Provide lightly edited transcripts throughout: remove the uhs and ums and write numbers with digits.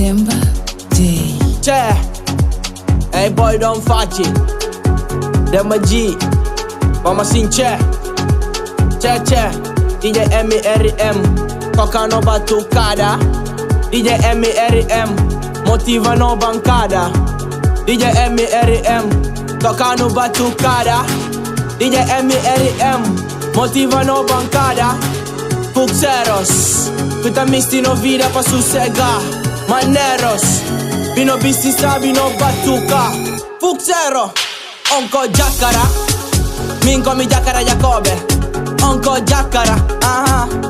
Remember day. C'è, hey boy don't facci. Dem G, Mama Sin c'è, DJ MRM, toccano batucada. DJ MRM, motivano bancada. DJ MRM, toccano batucada. DJ MRM, motivano bancada. Fuxeros, puta misti no vida pa sossega. Maneros, vino bisti vino batuca. Fuxero, onko giaccara, minko mi giaccara Jacobe. Onko giaccara,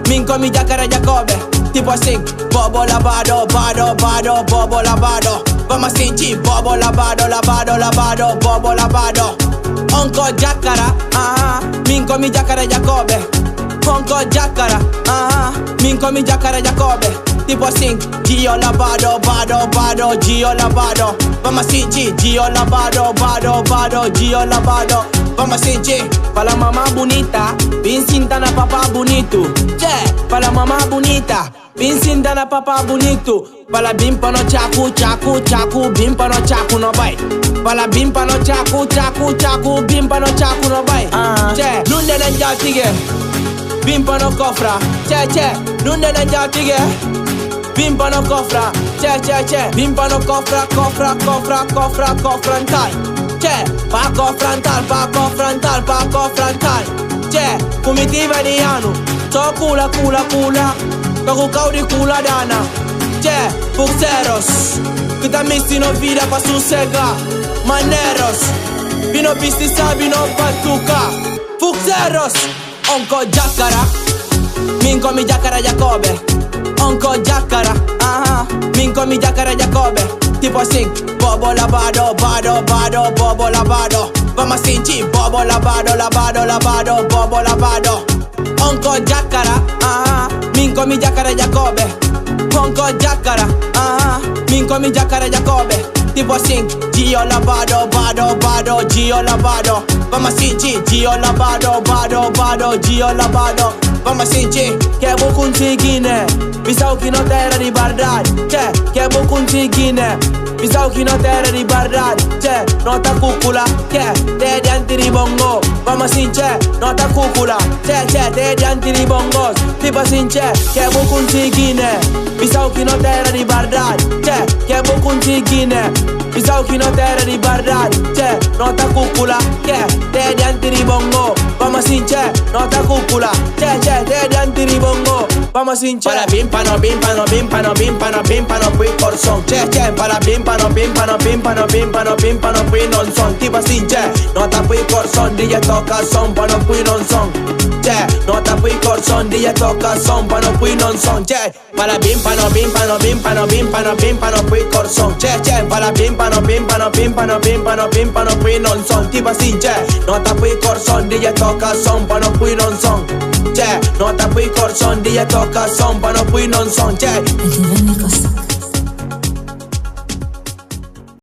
minko mi giaccara Jacobe. Tipo sing, bobo lavado, bado, bado, bobo lavado. Vamos a singere, bobo lavado, lavado, lavado, bobo lavado. Onko giaccara, minko mi giaccara Jacobe. Onko giaccara, minko mi giaccara Jacobe. Tipo sing, Gio lavado, bado, bado, Gio lavado. Vamos a singere, Gio lavado, bado, bado, Gio lavado. Vamos a singere, para la mamá bonita, pincinta na papá bonito. Para la mamá bonita, pincinta na papá bonito. Para la bimpa no chaku, chaku, chaku, bimpa no chaku no vai. Para la bimpa no chaku, chaku, chaku, bimpa no chaku no vai. Lunde na jatige, bimpa no cofra. Lunde na jatige, bimpa no cofra. Bimpa no cofra, cofra, cofra, cofra, cofrantal. Paco frontal, Paco frontal, Paco frontal. Comitiva di anu, so cula, cula, cula. Toco cauri cula dana. Fuxeros, que ta misti no vida pa sossega. Maneros, vino pisti sa vino batuca. Fuxeros, onko giaccara, minko mi giaccara Jacobe. Onko giaccara, minko mi giaccara Jacobe. Tipo sing, bobo lavado, bado, bado, bobo lavado. Vamos a singere, bobo lavado, lavado, lavado, bobo lavado. Onko giaccara, minko mi giaccara Jacobe. Onko giaccara, minko mi giaccara Jacobe. Tipo sing, Gio lavado, bado, bado, Gio lavado. Vamos a singere, Gio lavado, bado, bado, Gio lavado. Vamos a singere, che vuoi conseguire? Bisau che non terra di bardare, che vuoi conseguire? Bisau che non terra di bardare, nota cucula, te dianti di bongo. Vamos a singere, nota cucula, te dianti di bongo. Tipo singere, che vuoi conseguire? Bisau che non terra di bardare, che vuoi conseguire? Bisau che non terra di bardare, nota cucula, te dianti di bongo. Vamos a singere, nota cucula, te dianti di bongo. Vamos a singere. Para bimpa no, bimpa no, bimpa no, bimpa no, bimpa no, qui corson. Para bimpa no, bimpa no, bimpa no, bimpa no, bimpa no, qui non son. Tipo singere, nota qui corson, DJ tocca son, pa no qui non son. Nota qui corson, DJ tocca son, pa no qui non son. Para bimpa no, bimpa no, bimpa no, bimpa no, bimpa no, qui corson. Para bimpa no, bimpa no, bimpa no, bimpa no, bimpa no, qui non son. Tipo singere, nota qui corson, DJ tocca son, pa no qui non son. Nota qui corson, DJ tocca son, pa no qui non son. E ti venni costa.